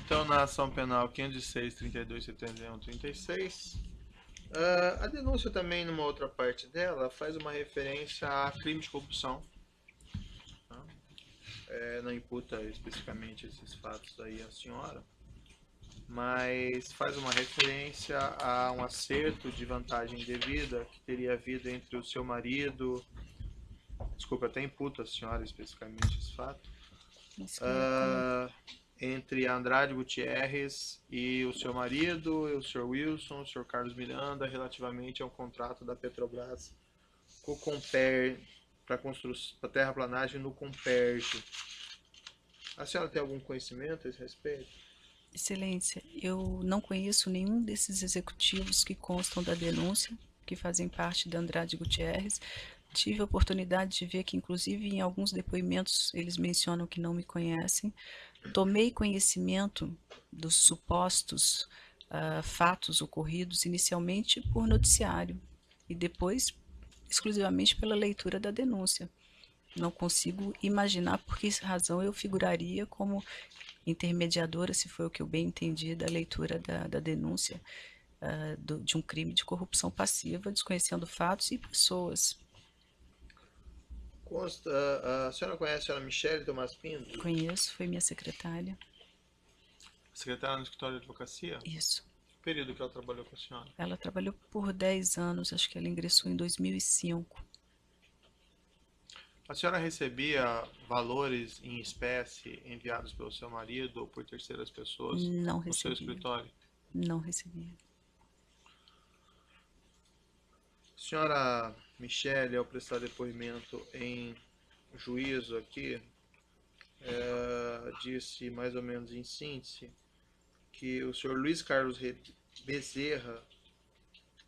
Então, na ação penal 506, 32, 71, 36, a denúncia também, numa outra parte dela, faz uma referência a crime de corrupção. Tá? Não imputa especificamente esses fatos aí à senhora, mas faz uma referência a um acerto de vantagem devida que teria havido entre o seu marido, desculpa, até imputa à senhora especificamente esse fato, Isso que eu ia comentar. entre Andrade Gutierrez e o seu marido, o Sr. Wilson, o Sr. Carlos Miranda, relativamente ao contrato da Petrobras com o Comper para terraplanagem no Comperge. A senhora tem algum conhecimento a esse respeito? Excelência, eu não conheço nenhum desses executivos que constam da denúncia, que fazem parte da Andrade Gutierrez. Tive a oportunidade de ver que, inclusive, em alguns depoimentos, eles mencionam que não me conhecem. Tomei conhecimento dos supostos fatos ocorridos inicialmente por noticiário e depois exclusivamente pela leitura da denúncia. Não consigo imaginar por que razão eu figuraria como intermediadora, se foi o que eu bem entendi da leitura da denúncia de um crime de corrupção passiva, desconhecendo fatos e pessoas. Consta, a senhora conhece a senhora Michele Tomás Pinto, Conheço, foi minha secretária. secretária no escritório de advocacia? Isso. Que período que ela trabalhou com a senhora? Ela trabalhou por 10 anos, acho que ela ingressou em 2005. A senhora recebia valores em espécie enviados pelo seu marido ou por terceiras pessoas Não no seu recebia, escritório? não recebia. Senhora Michele, ao prestar depoimento em juízo aqui, disse mais ou menos em síntese que o senhor Luiz Carlos Bezerra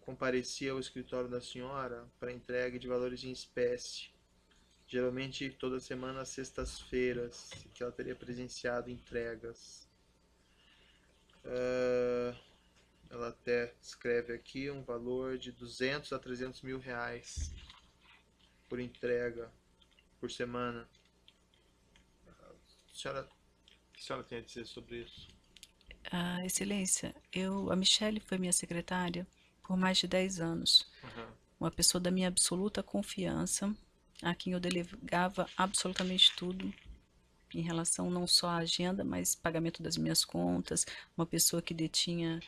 comparecia ao escritório da senhora para entrega de valores em espécie, geralmente toda semana às sextas-feiras, que ela teria presenciado entregas. Ela até escreve aqui um valor de 200 a 300 mil reais por entrega por semana. O que a senhora tem a dizer sobre isso? Excelência, a Michele foi minha secretária por mais de 10 anos. Uhum. Uma pessoa da minha absoluta confiança, a quem eu delegava absolutamente tudo em relação não só à agenda, mas pagamento das minhas contas, uma pessoa que detinha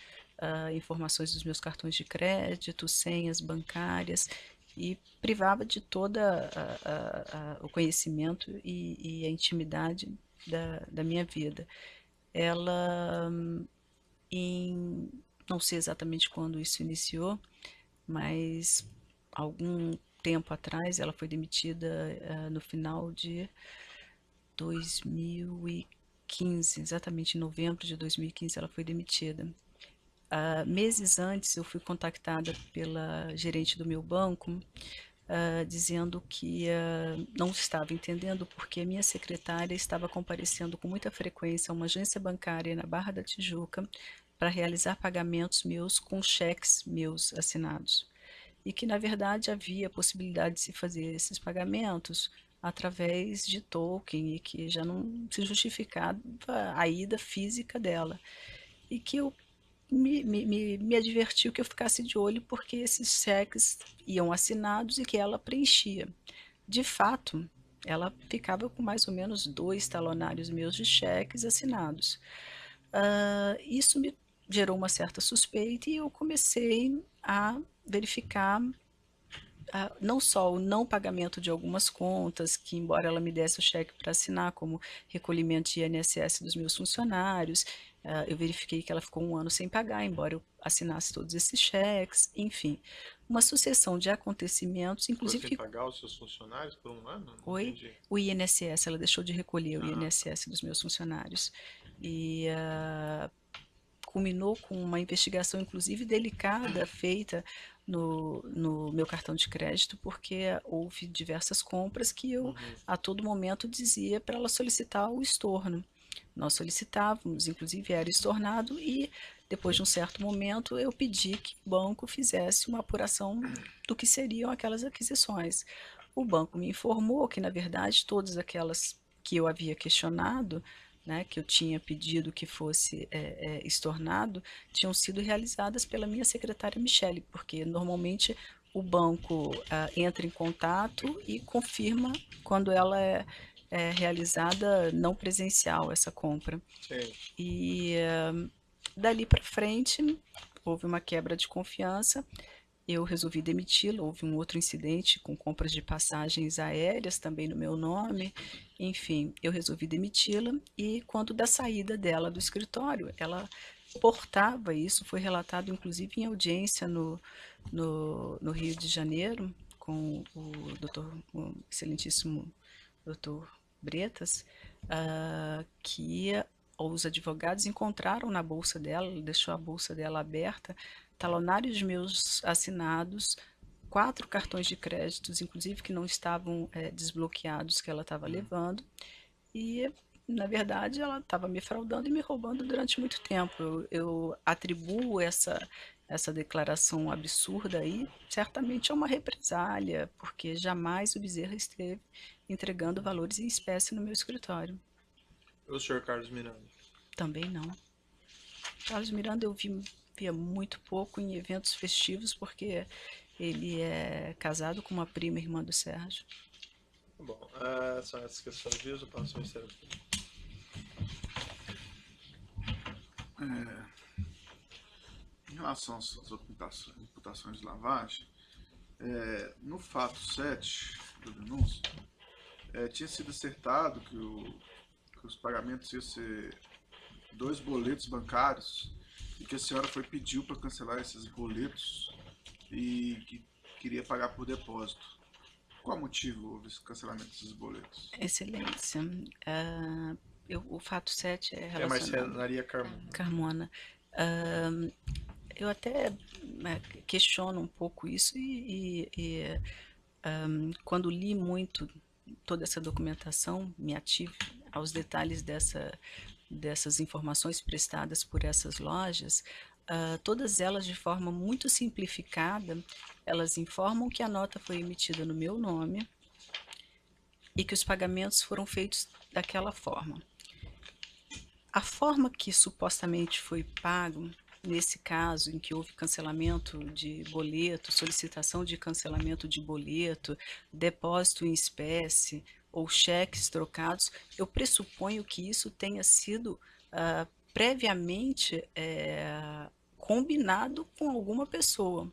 informações dos meus cartões de crédito, senhas bancárias e privava de toda o conhecimento e a intimidade da minha vida. Ela, em, não sei exatamente quando isso iniciou, mas algum tempo atrás ela foi demitida no final de 2015, exatamente em novembro de 2015 ela foi demitida. Meses antes eu fui contactada pela gerente do meu banco dizendo que não estava entendendo porque a minha secretária estava comparecendo com muita frequência a uma agência bancária na Barra da Tijuca para realizar pagamentos meus com cheques meus assinados. E que, na verdade, havia a possibilidade de se fazer esses pagamentos através de token e que já não se justificava a ida física dela. E que eu me advertiu que eu ficasse de olho porque esses cheques iam assinados e que ela preenchia. De fato, ela ficava com mais ou menos 2 talonários meus de cheques assinados. Isso me gerou uma certa suspeita e eu comecei a verificar não só o não pagamento de algumas contas, que embora ela me desse o cheque para assinar, como recolhimento de INSS dos meus funcionários, eu verifiquei que ela ficou 1 ano sem pagar, embora eu assinasse todos esses cheques, enfim, uma sucessão de acontecimentos, Ficou inclusive sem que pagar os seus funcionários por um ano? Não foi entendi. o INSS, ela deixou de recolher o Ah, tá. INSS dos meus funcionários. E culminou com uma investigação, inclusive delicada, feita no meu cartão de crédito, porque houve diversas compras que eu Uhum. a todo momento dizia para ela solicitar o estorno. Nós solicitávamos, inclusive era estornado, e depois de um certo momento eu pedi que o banco fizesse uma apuração do que seriam aquelas aquisições. O banco me informou que, na verdade, todas aquelas que eu havia questionado né, que eu tinha pedido que fosse estornado, tinham sido realizadas pela minha secretária Michele, porque normalmente o banco entra em contato e confirma quando ela é realizada não presencial, essa compra. Sim. E dali para frente houve uma quebra de confiança, eu resolvi demiti-la, houve um outro incidente com compras de passagens aéreas também no meu nome, enfim, eu resolvi demiti-la e quando da saída dela do escritório, ela portava isso, foi relatado inclusive em audiência no Rio de Janeiro, com o excelentíssimo doutor Bretas, que os advogados encontraram na bolsa dela, ela deixou a bolsa dela aberta, talonários meus assinados, 4 cartões de créditos, inclusive que não estavam desbloqueados, que ela estava levando, e na verdade ela estava me fraudando e me roubando durante muito tempo. Eu atribuo essa declaração absurda aí certamente a uma represália, porque jamais o Bezerra esteve entregando valores em espécie no meu escritório. O senhor Carlos Miranda? Também não. Carlos Miranda eu via muito pouco em eventos festivos, porque ele é casado com uma prima irmã do Sérgio. Bom, são essas questões de uso, passo ao Ministério Público. Em relação às imputações de lavagem, no fato 7 da denúncia, tinha sido acertado que os pagamentos iam ser 2 boletos bancários e que a senhora pediu para cancelar esses boletos e que queria pagar por depósito. Qual motivo houve esse cancelamento desses boletos? Excelência, o fato 7 é É relacionado... Marcenaria Carmona. Carmona. Eu até questiono um pouco isso quando li muito toda essa documentação, me ative aos detalhes dessas informações prestadas por essas lojas, todas elas de forma muito simplificada, elas informam que a nota foi emitida no meu nome e que os pagamentos foram feitos daquela forma. A forma que supostamente foi pago, nesse caso em que houve cancelamento de boleto, solicitação de cancelamento de boleto, depósito em espécie ou cheques trocados, eu pressuponho que isso tenha sido previamente combinado com alguma pessoa.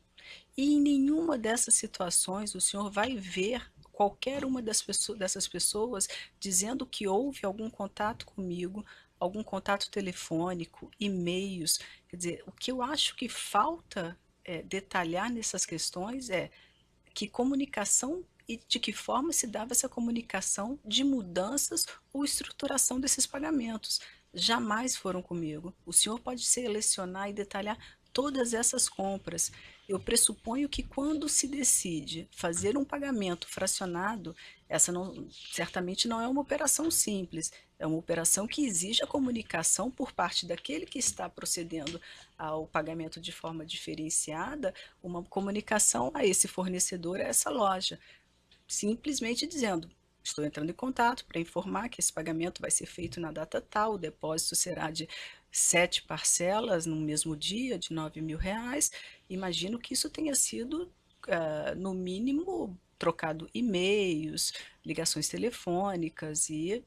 E em nenhuma dessas situações o senhor vai ver qualquer uma dessas pessoas dizendo que houve algum contato comigo, algum contato telefônico, e-mails. Quer dizer, o que eu acho que falta detalhar nessas questões é que comunicação e de que forma se dava essa comunicação de mudanças ou estruturação desses pagamentos. Jamais foram comigo. O senhor pode selecionar e detalhar todas essas compras. Eu pressuponho que quando se decide fazer um pagamento fracionado, essa certamente não é uma operação simples, é uma operação que exige a comunicação por parte daquele que está procedendo ao pagamento de forma diferenciada, uma comunicação a esse fornecedor, a essa loja, simplesmente dizendo: estou entrando em contato para informar que esse pagamento vai ser feito na data tal, o depósito será de 7 parcelas no mesmo dia, de R$ 9.000. Imagino que isso tenha sido, no mínimo, trocado e-mails, ligações telefônicas, e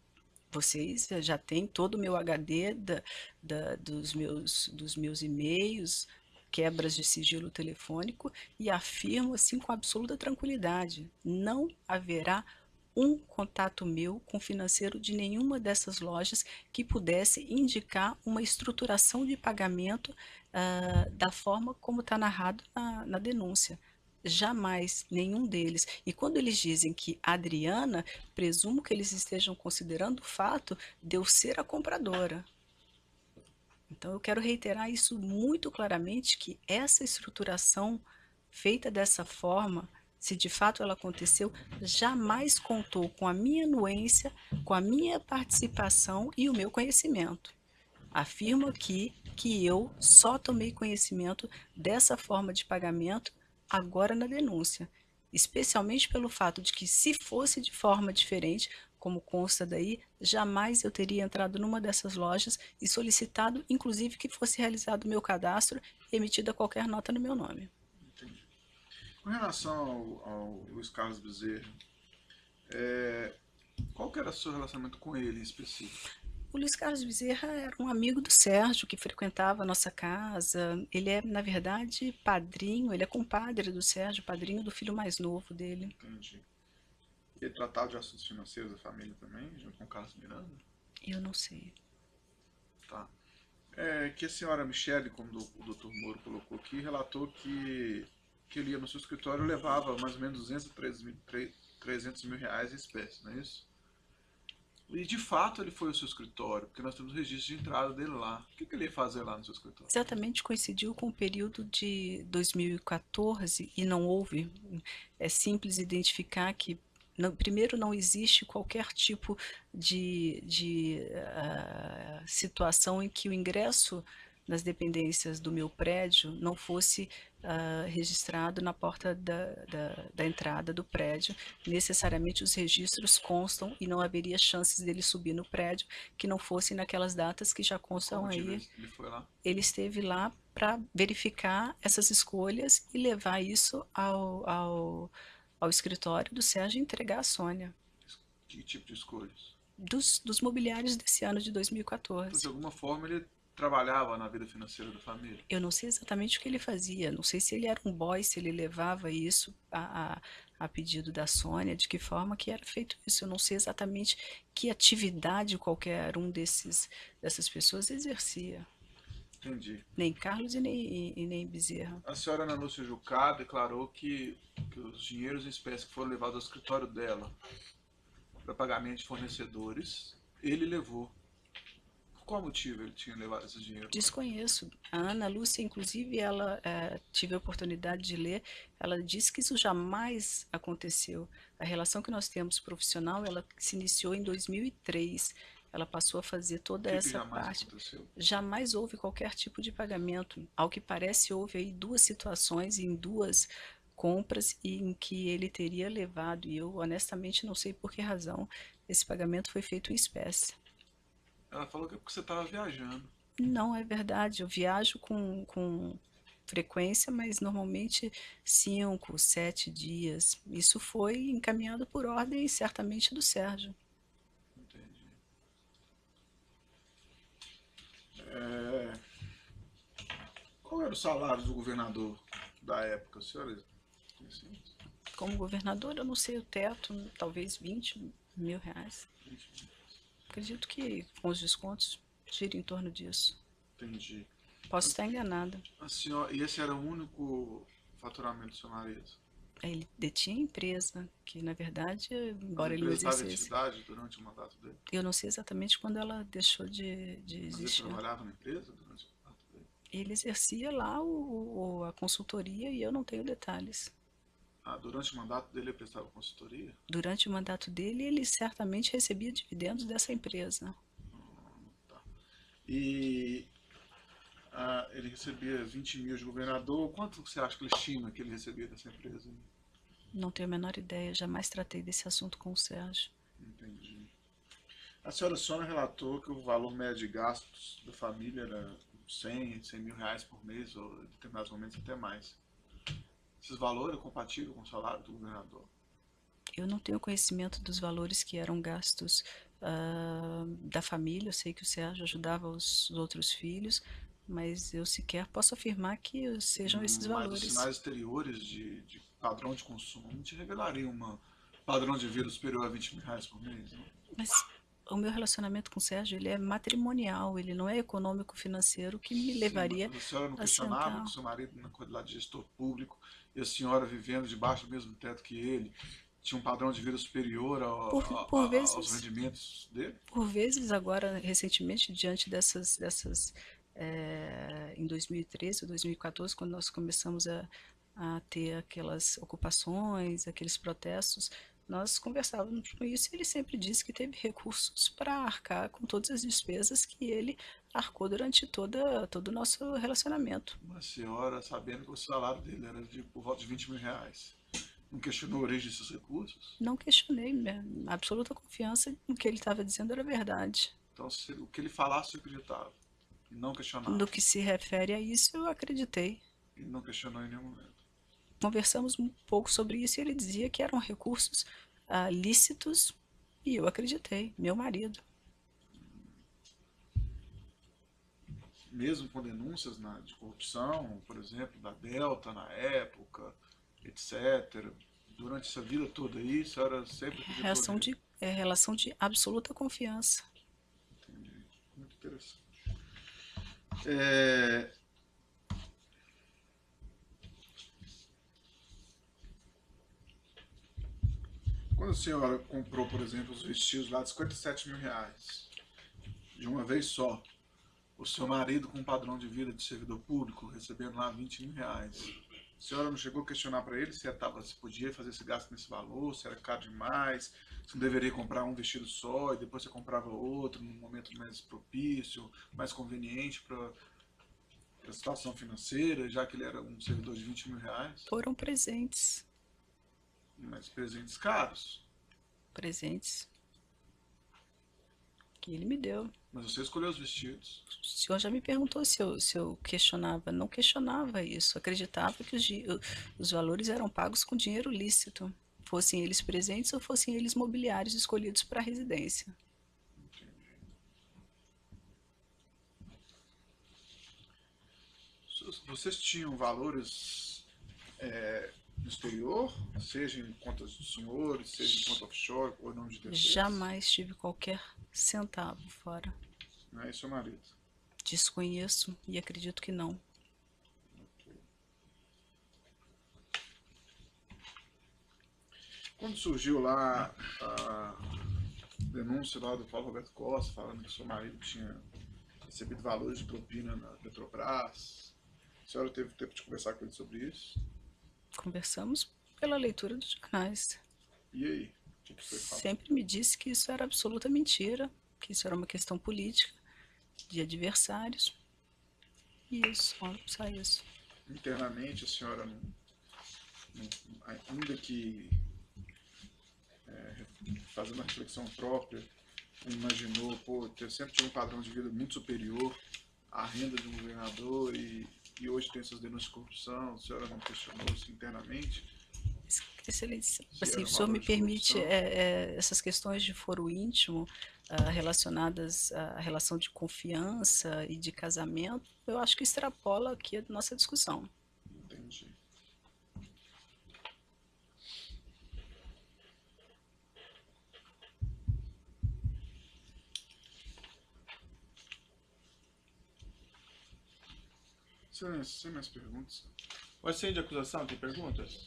vocês já têm todo o meu HD dos meus e-mails, quebras de sigilo telefônico, e afirmo assim com absoluta tranquilidade: não haverá um contato meu com financeiro de nenhuma dessas lojas que pudesse indicar uma estruturação de pagamento da forma como está narrado na denúncia. Jamais, nenhum deles. E quando eles dizem que a Adriana, presumo que eles estejam considerando o fato de eu ser a compradora. Então eu quero reiterar isso muito claramente, que essa estruturação feita dessa forma, se de fato ela aconteceu, jamais contou com a minha anuência, com a minha participação e o meu conhecimento. Afirmo aqui que eu só tomei conhecimento dessa forma de pagamento agora na denúncia, especialmente pelo fato de que, se fosse de forma diferente, como consta daí, jamais eu teria entrado numa dessas lojas e solicitado, inclusive, que fosse realizado o meu cadastro e emitida qualquer nota no meu nome. Entendi. Com relação ao Luiz Carlos Bezerra, qual que era o seu relacionamento com ele em específico? O Luiz Carlos Bezerra era um amigo do Sérgio que frequentava a nossa casa. Ele é, na verdade, padrinho, ele é compadre do Sérgio, padrinho do filho mais novo dele. Entendi. Ele tratava de assuntos financeiros da família também, junto com o Carlos Miranda? Eu não sei. Tá. Que a senhora Michele, como o Dr. Moro colocou aqui, relatou que ele ia no seu escritório e levava mais ou menos 300 mil reais em espécie, não é isso? E de fato ele foi ao seu escritório, porque nós temos registro de entrada dele lá. O que ele ia fazer lá no seu escritório? Exatamente coincidiu com o período de 2014 e não houve. É simples identificar que, primeiro, não existe qualquer tipo de situação em que o ingresso nas dependências do meu prédio não fosse registrado na porta da entrada do prédio. Necessariamente os registros constam e não haveria chances dele subir no prédio que não fossem naquelas datas que já constam aí. Ele foi lá? Ele esteve lá para verificar essas escolhas e levar isso ao escritório do Sérgio e entregar à Sônia. Que tipo de escolhas? Dos mobiliários desse ano de Então, 2014. de alguma forma ele trabalhava na vida financeira da família. Eu não sei exatamente o que ele fazia, não sei se ele era um boy, se ele levava isso a pedido da Sônia, de que forma que era feito isso. Eu não sei exatamente que atividade qualquer um dessas pessoas exercia. Entendi. Nem Carlos e nem Bezerra. A senhora Ana Lúcia Jucá declarou que os dinheiros em espécie que foram levados ao escritório dela para pagamento de fornecedores, ele levou. Por qual motivo ele tinha levado esse dinheiro? Desconheço. A Ana Lúcia, inclusive, ela tive a oportunidade de ler, ela disse que isso jamais aconteceu. A relação que nós temos profissional, ela se iniciou em 2003. Ela passou a fazer toda que essa jamais parte. aconteceu? Jamais houve qualquer tipo de pagamento. Ao que parece, houve aí duas situações em duas compras em que ele teria levado, e eu honestamente não sei por que razão esse pagamento foi feito em espécie. Ela falou que é porque você estava viajando. Não é verdade, eu viajo com frequência, mas normalmente 5, 7 dias. Isso foi encaminhado por ordem, certamente, do Sérgio. Entendi. É, Qual era o salário do governador da época, a senhora? Tem ciência? Como governador, eu não sei o teto, talvez 20 mil reais. Acredito que com os descontos gira em torno disso. Entendi. Posso estar enganada. A senhora, e esse era o único faturamento do seu marido? Ele detinha a empresa, que na verdade, embora A ele não empresa estava em exercesse, atividade durante o mandato dele? eu não sei exatamente quando ela deixou de Mas ele existir. trabalhava na empresa durante o mandato dele? Ele exercia lá a consultoria e eu não tenho detalhes. Durante o mandato dele ele prestava consultoria? Durante o mandato dele, ele certamente recebia dividendos dessa empresa. Tá. E ele recebia 20 mil de governador. Quanto você acha que ele estima que ele recebia dessa empresa? Não tenho a menor ideia, jamais tratei desse assunto com o Sérgio. Entendi. A senhora Sônia relatou que o valor médio de gastos da família era 100 mil reais por mês, ou em determinados momentos até mais. Esses valores são compatíveis com o salário do governador? Eu não tenho conhecimento dos valores que eram gastos da família. Eu sei que o Sérgio ajudava os outros filhos, mas eu sequer posso afirmar que sejam esses Mas os valores. sinais exteriores de padrão de consumo não te revelariam um padrão de vida superior a 20 mil reais por mês, não? Mas o meu relacionamento com o Sérgio, ele é matrimonial, ele não é econômico financeiro que me levaria Sim, mas a senhora não a questionava sentar. que o seu marido, na qualidade de gestor público, e a senhora vivendo debaixo do mesmo teto que ele, tinha um padrão de vida superior Por aos vezes, rendimentos dele? por vezes agora, recentemente, diante em 2013 ou 2014, quando nós começamos a ter aquelas ocupações, aqueles protestos, nós conversávamos com isso e ele sempre disse que teve recursos para arcar com todas as despesas que ele arcou durante todo o nosso relacionamento. Uma senhora, sabendo que o salário dele era por volta de 20 mil reais, Não questionou a origem desses recursos? Não questionei, minha absoluta confiança no que ele estava dizendo era verdade. Então, o que ele falasse, você acreditava. E não questionava. No que se refere a isso, eu acreditei. E não questionou em nenhum momento. Conversamos um pouco sobre isso e ele dizia que eram recursos lícitos e eu acreditei, meu marido. Mesmo com denúncias de corrupção, por exemplo, da Delta na época, etc. Durante essa vida toda aí, a senhora sempre acreditou nele. Relação de absoluta confiança. Entendi. Muito interessante. Quando a senhora comprou, por exemplo, os vestidos lá de 57 mil reais, de uma vez só, o seu marido com um padrão de vida de servidor público, recebendo lá 20 mil reais, a senhora não chegou a questionar para ele se podia fazer esse gasto nesse valor, se era caro demais, se não deveria comprar um vestido só e depois você comprava outro num momento mais propício, mais conveniente para a situação financeira, já que ele era um servidor de 20 mil reais? Foram presentes. Mas presentes caros. Presentes que ele me deu. Mas você escolheu os vestidos. O senhor já me perguntou se eu questionava. Não questionava isso. Acreditava que os valores eram pagos com dinheiro lícito. Fossem eles presentes ou fossem eles mobiliários escolhidos para a residência. Entendi. Vocês tinham valores no exterior, seja em contas dos senhores, seja em conta offshore ou não de terceiros? Jamais tive qualquer centavo fora. Não é seu marido? Desconheço e acredito que não. Okay. Quando surgiu lá a denúncia lá do Paulo Roberto Costa, falando que seu marido tinha recebido valores de propina na Petrobras, a senhora teve tempo de conversar com ele sobre isso? Conversamos pela leitura dos jornais. E aí? O que foi falado? Sempre me disse que isso era absoluta mentira, que isso era uma questão política, de adversários. E isso, só isso. Internamente, a senhora ainda que fazendo uma reflexão própria, imaginou, eu sempre tive um padrão de vida muito superior à renda de um governador e hoje tem essas denúncias de corrupção, a senhora não questionou isso internamente? Excelência, assim, o senhor me permite essas questões de foro íntimo relacionadas à relação de confiança e de casamento, eu acho que extrapola aqui a nossa discussão. Entendi. Sem mais perguntas. O assento de acusação tem perguntas?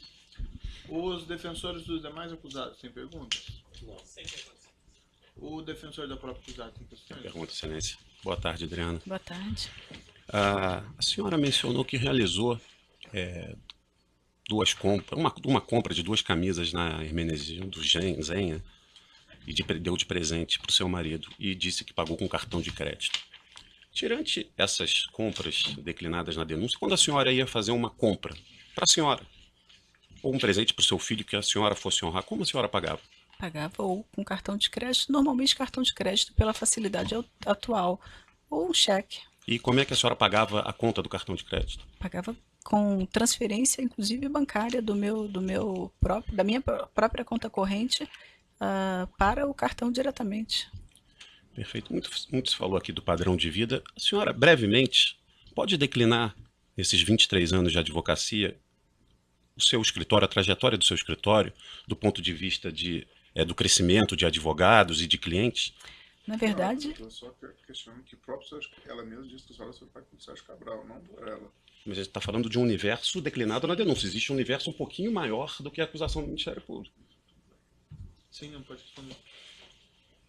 Os defensores dos demais acusados têm perguntas? Não, sem perguntas. O defensor da própria acusada tem questões? Pergunta, excelência. Boa tarde, Adriana. Boa tarde. A senhora mencionou que realizou duas compras, uma compra de 2 camisas na Hermenegildo Zenha e deu de presente para o seu marido e disse que pagou com cartão de crédito. Tirante essas compras declinadas na denúncia, quando a senhora ia fazer uma compra para a senhora ou um presente para o seu filho que a senhora fosse honrar, como a senhora pagava? Pagava ou com cartão de crédito, normalmente cartão de crédito pela facilidade atual, ou um cheque. E como é que a senhora pagava a conta do cartão de crédito? Pagava com transferência, inclusive bancária, da minha própria conta corrente para o cartão diretamente. Perfeito. Muito se falou aqui do padrão de vida. A senhora, brevemente, pode declinar, nesses 23 anos de advocacia, o seu escritório, a trajetória do seu escritório, do ponto de vista do crescimento de advogados e de clientes? Na verdade... Eu só questiono que ela mesma disse que o salário foi pago pelo Sérgio Cabral, não por ela. Mas a gente está falando de um universo declinado na denúncia. Existe um universo um pouquinho maior do que a acusação do Ministério Público. Sim, não pode responder.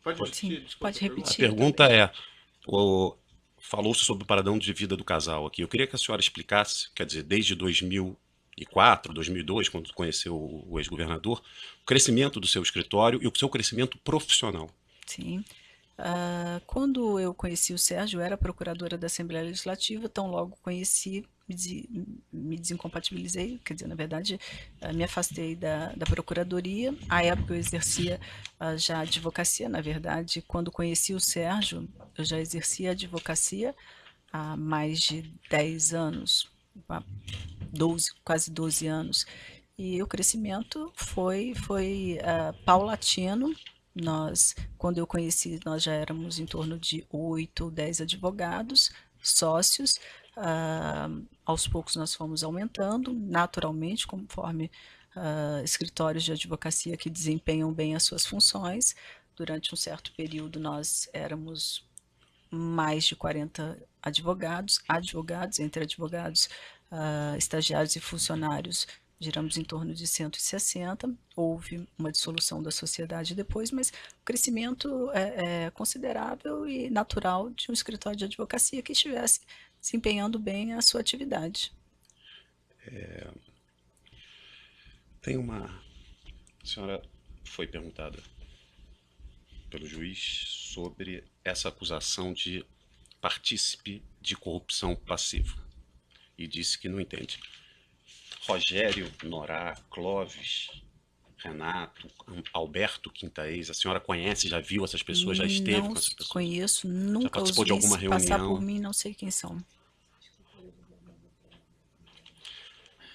Pode repetir? Desculpa, pode repetir. A pergunta é, falou-se sobre o padrão de vida do casal aqui. Eu queria que a senhora explicasse, quer dizer, desde 2004, 2002, quando conheceu o ex-governador, o crescimento do seu escritório e o seu crescimento profissional. Sim. Quando eu conheci o Sérgio, eu era procuradora da Assembleia Legislativa, tão logo conheci, me desincompatibilizei, quer dizer, na verdade, me afastei da procuradoria. À época eu exercia já advocacia, na verdade, quando conheci o Sérgio, eu já exercia advocacia há mais de 10 anos, há 12, quase 12 anos. E o crescimento foi paulatino. Quando eu conheci, nós já éramos em torno de 8 ou 10 advogados, sócios. Aos poucos nós fomos aumentando, naturalmente, conforme escritórios de advocacia que desempenham bem as suas funções. Durante um certo período nós éramos mais de 40 advogados, entre advogados, estagiários e funcionários, giramos em torno de 160. Houve uma dissolução da sociedade depois, mas o crescimento é considerável e natural de um escritório de advocacia que estivesse desempenhando bem a sua atividade. A senhora foi perguntada pelo juiz sobre essa acusação de partícipe de corrupção passiva e disse que não entende. Rogério, Norá, Clóvis, Renato, Alberto Quintaex, a senhora conhece, já viu essas pessoas, já esteve com essas pessoas? Não conheço, nunca participou os de alguma vi passar reunião? por mim, não sei quem são.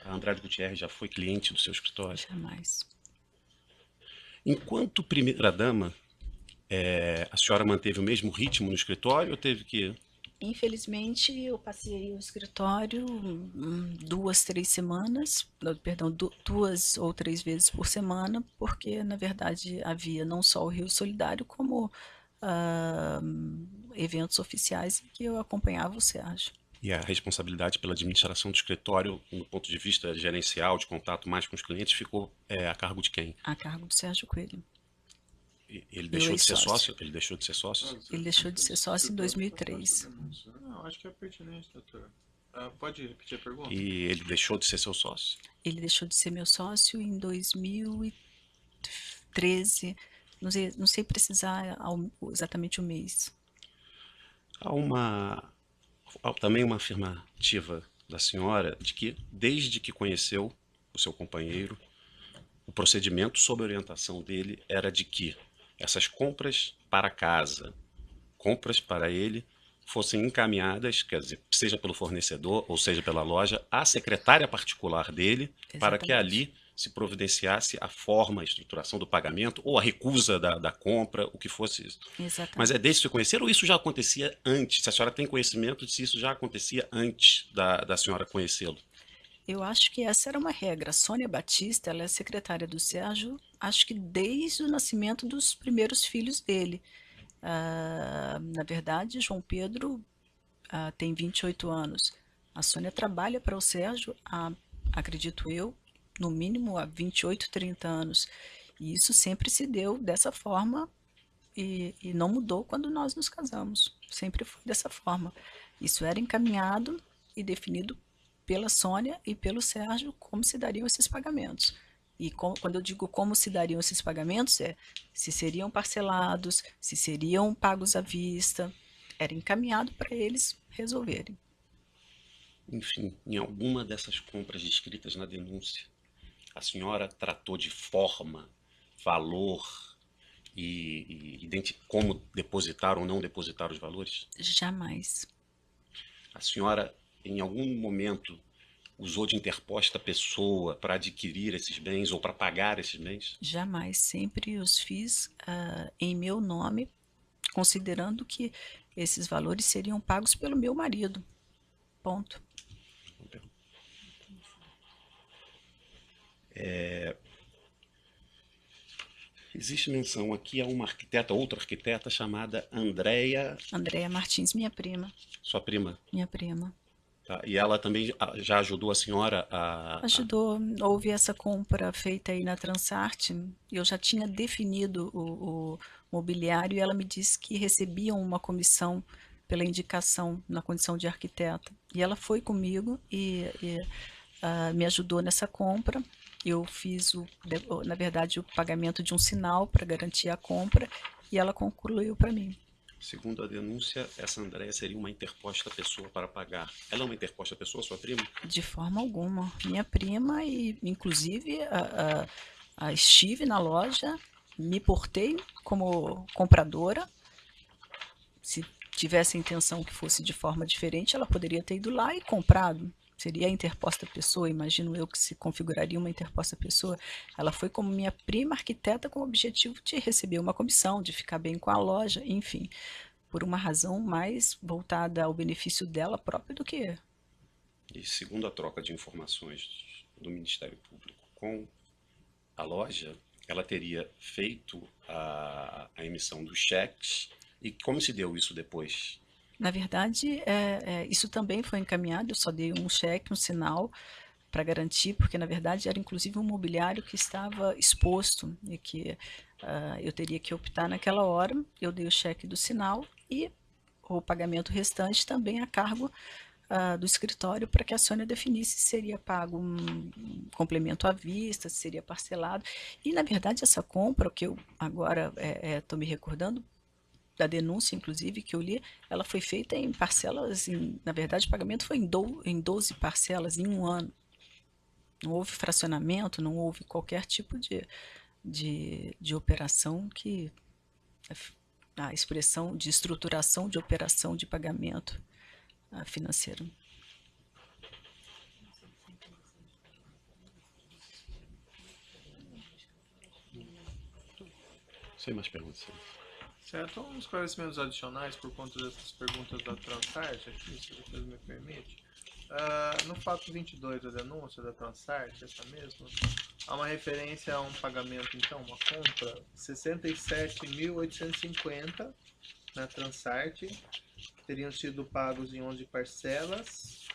A Andrade Gutierrez já foi cliente do seu escritório? Jamais. Enquanto primeira-dama, a senhora manteve o mesmo ritmo no escritório ou teve que... Infelizmente, eu passei o escritório 2, 3 semanas, perdão, 2 ou 3 vezes por semana, porque, na verdade, havia não só o Rio Solidário, como eventos oficiais em que eu acompanhava o Sérgio. E a responsabilidade pela administração do escritório, no ponto de vista gerencial, de contato mais com os clientes, ficou a cargo de quem? A cargo do Sérgio Coelho. Ele deixou de ser ex-sócio. sócio? Ele deixou de ser sócio? Ele deixou de ser sócio em 2003. Não, acho que é pertinente, doutor. Pode repetir a pergunta? E ele deixou de ser seu sócio? Ele deixou de ser meu sócio em 2013, não sei precisar exatamente o mês. Há também uma afirmativa da senhora de que, desde que conheceu o seu companheiro, o procedimento sob orientação dele era de que essas compras para casa, compras para ele, fossem encaminhadas, quer dizer, seja pelo fornecedor ou seja pela loja, à secretária particular dele, para que ali se providenciasse a forma, a estruturação do pagamento ou a recusa da compra, o que fosse isso. Exatamente. Mas é desde que se conheceram ou isso já acontecia antes? Se a senhora tem conhecimento de se isso já acontecia antes da senhora conhecê-lo? Eu acho que essa era uma regra. A Sônia Batista, ela é secretária do Sérgio, acho que desde o nascimento dos primeiros filhos dele. Na verdade, João Pedro tem 28 anos. A Sônia trabalha para o Sérgio há, acredito eu, no mínimo há 28, 30 anos. E isso sempre se deu dessa forma e não mudou quando nós nos casamos. Sempre foi dessa forma. Isso era encaminhado e definido pela Sônia e pelo Sérgio como se dariam esses pagamentos. E quando eu digo como se dariam esses pagamentos, se seriam parcelados, se seriam pagos à vista, era encaminhado para eles resolverem. Enfim, em alguma dessas compras descritas na denúncia, a senhora tratou de forma, valor e como depositar ou não depositar os valores? Jamais. A senhora, em algum momento, usou de interposta pessoa para adquirir esses bens ou para pagar esses bens? Jamais. Sempre os fiz em meu nome, considerando que esses valores seriam pagos pelo meu marido. Ponto. Existe menção aqui a uma arquiteta, outra arquiteta chamada Andréia... Andréia Martins, minha prima. Sua prima? Minha prima. Tá. E ela também já ajudou a senhora a... Ajudou. Houve essa compra feita aí na Transarte. Eu já tinha definido o mobiliário e ela me disse que recebiam uma comissão pela indicação na condição de arquiteta. E ela foi comigo e me ajudou nessa compra. Eu fiz, na verdade, o pagamento de um sinal para garantir a compra e ela concluiu para mim. Segundo a denúncia, essa Andréia seria uma interposta pessoa para pagar. Ela é uma interposta pessoa, sua prima? De forma alguma. Minha prima e, inclusive, estive na loja, me portei como compradora. Se tivesse a intenção que fosse de forma diferente, ela poderia ter ido lá e comprado. Seria a interposta pessoa, imagino eu que se configuraria uma interposta pessoa. Ela foi como minha prima arquiteta com o objetivo de receber uma comissão, de ficar bem com a loja, enfim, por uma razão mais voltada ao benefício dela própria do que. E segundo a troca de informações do Ministério Público com a loja, ela teria feito a emissão dos cheques. E como se deu isso depois? Na verdade, isso também foi encaminhado, eu só dei um cheque, um sinal para garantir, porque na verdade era inclusive um mobiliário que estava exposto e que eu teria que optar naquela hora. Eu dei o cheque do sinal e o pagamento restante também a cargo do escritório para que a Sônia definisse se seria pago um complemento à vista, se seria parcelado. E na verdade essa compra, o que eu agora estou me recordando, da denúncia, inclusive, que eu li, ela foi feita em parcelas, na verdade, o pagamento foi em 12 parcelas, em um ano. Não houve fracionamento, não houve qualquer tipo de operação que... a expressão de estruturação de operação de pagamento financeiro. Sem mais perguntas. Certo, uns esclarecimentos adicionais por conta dessas perguntas da Transart, aqui, se vocês me permitem. No fato 22 da denúncia da Transart, essa mesma, há uma referência a um pagamento, então, uma compra, 67.850 na Transart, que teriam sido pagos em 11 parcelas,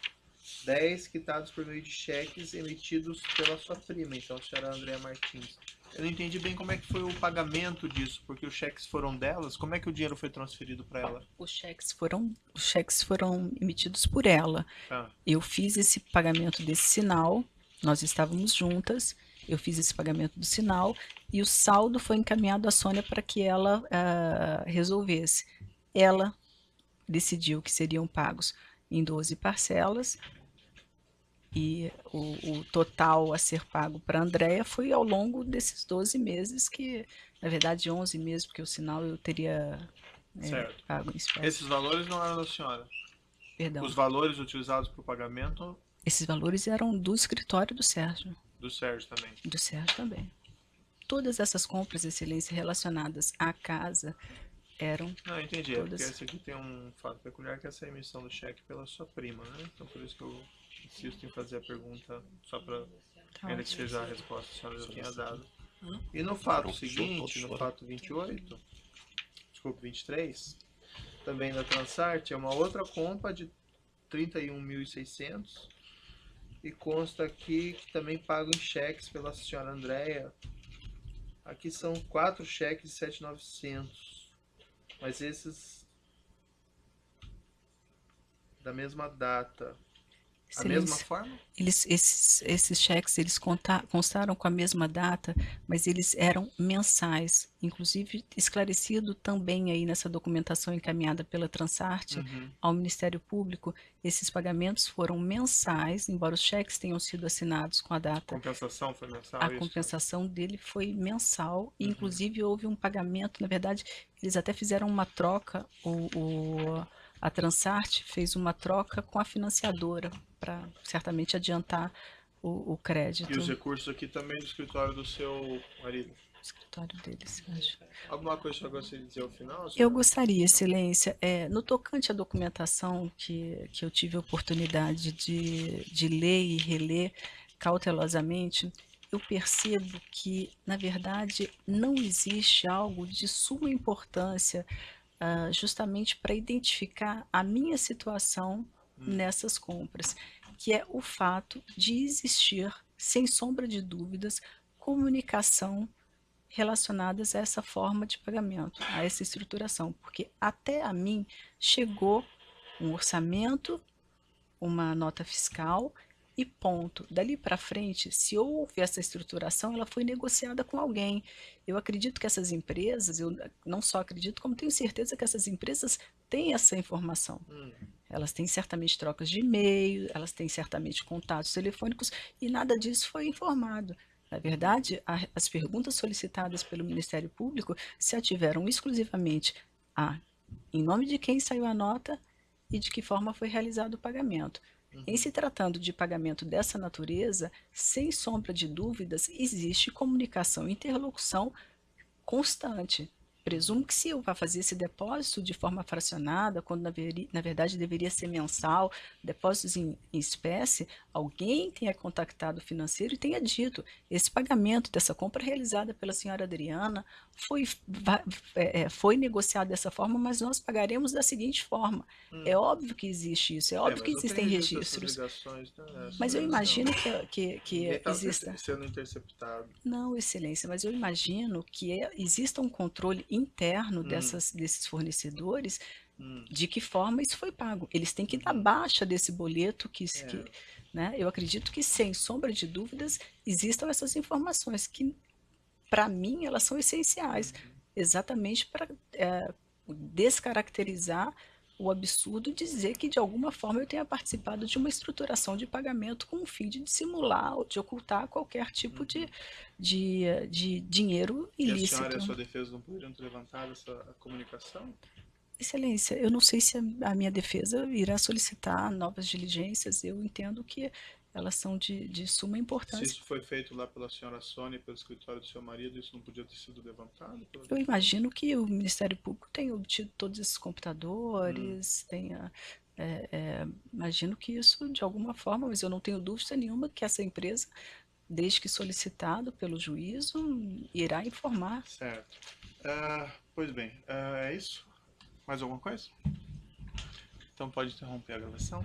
10 quitados por meio de cheques emitidos pela sua prima, então a senhora Andréia Martins. Eu não entendi bem como é que foi o pagamento disso, porque os cheques foram delas, como é que o dinheiro foi transferido para ela? Os cheques foram emitidos por ela. Ah. Eu fiz esse pagamento desse sinal, nós estávamos juntas, eu fiz esse pagamento do sinal e o saldo foi encaminhado à Sônia para que ela resolvesse. Ela decidiu que seriam pagos em 12 parcelas e o total a ser pago para a Andréia foi ao longo desses 12 meses, que na verdade 11 meses, porque o sinal eu teria pago em espécie. Esses valores não eram da senhora? Perdão. Os valores utilizados para o pagamento? Esses valores eram do escritório do Sérgio. Do Sérgio também? Do Sérgio também. Todas essas compras, Excelência, relacionadas à casa eram... Não, entendi. Todas... É porque esse aqui tem um fato peculiar, que é essa emissão do cheque pela sua prima, né? Então por isso que eu insisto em fazer a pergunta, só para ainda que seja a resposta que a senhora já tinha dado. E no fato seguinte, no fato 28, desculpa, 23, também da Transart, é uma outra compra de 31.600 e consta aqui que também pago em cheques pela senhora Andréia. Aqui são 4 cheques de 7.900, mas esses da mesma data. A mesma forma? Esses cheques, eles constaram com a mesma data, mas eles eram mensais. Inclusive, esclarecido também aí nessa documentação encaminhada pela Transart ao Ministério Público, esses pagamentos foram mensais, embora os cheques tenham sido assinados com a data. A compensação foi mensal? A compensação dele foi mensal, e inclusive houve um pagamento, na verdade, eles até fizeram uma troca, a Transart fez uma troca com a financiadora para certamente adiantar o crédito. E os recursos aqui também do escritório do seu marido? Escritório deles, acho. Alguma coisa que você gostaria de dizer ao final? Senhora? Eu gostaria, Excelência, no tocante à documentação que eu tive a oportunidade de ler e reler cautelosamente, eu percebo que, na verdade, não existe algo de suma importância justamente para identificar a minha situação nessas compras, que é o fato de existir, sem sombra de dúvidas, comunicação relacionadas a essa forma de pagamento, a essa estruturação, porque até a mim chegou um orçamento, uma nota fiscal e ponto. Dali para frente, se houve essa estruturação, ela foi negociada com alguém. Eu acredito que essas empresas, eu não só acredito, como tenho certeza que essas empresas têm essa informação. Elas têm certamente trocas de e-mail, elas têm certamente contatos telefônicos e nada disso foi informado. Na verdade, as perguntas solicitadas pelo Ministério Público se ativeram exclusivamente a em nome de quem saiu a nota e de que forma foi realizado o pagamento. Em se tratando de pagamento dessa natureza, sem sombra de dúvidas, existe comunicação e interlocução constante. Presumo que se eu vá fazer esse depósito de forma fracionada, quando na verdade deveria ser mensal, depósitos em espécie, alguém tenha contactado o financeiro e tenha dito, esse pagamento dessa compra realizada pela senhora Adriana foi negociado dessa forma, mas nós pagaremos da seguinte forma. É óbvio que existe isso, é óbvio que mas não tem existem registro dessas registros, ligações, né? mas eu imagino que Ninguém tá exista. sendo interceptado. Não, excelência, mas eu imagino que exista um controle interno desses fornecedores de que forma isso foi pago. Eles têm que dar baixa desse boleto né? Eu acredito que, sem sombra de dúvidas, existam essas informações que, para mim, elas são essenciais, exatamente para descaracterizar o absurdo de dizer que, de alguma forma, eu tenha participado de uma estruturação de pagamento com o fim de dissimular ou de ocultar qualquer tipo de dinheiro E a senhora e ilícito. a sua defesa não poderiam ter levantado essa comunicação? Excelência, eu não sei se a minha defesa irá solicitar novas diligências, eu entendo que elas são de suma Se importância. isso foi feito lá pela senhora Sônia e pelo escritório do seu marido, isso não podia ter sido levantado? Eu imagino que o Ministério Público tenha obtido todos esses computadores, imagino que isso, de alguma forma, mas eu não tenho dúvida nenhuma que essa empresa, desde que solicitado pelo juízo, irá informar. Certo. Pois bem, é isso? Mais alguma coisa? Então pode interromper a gravação.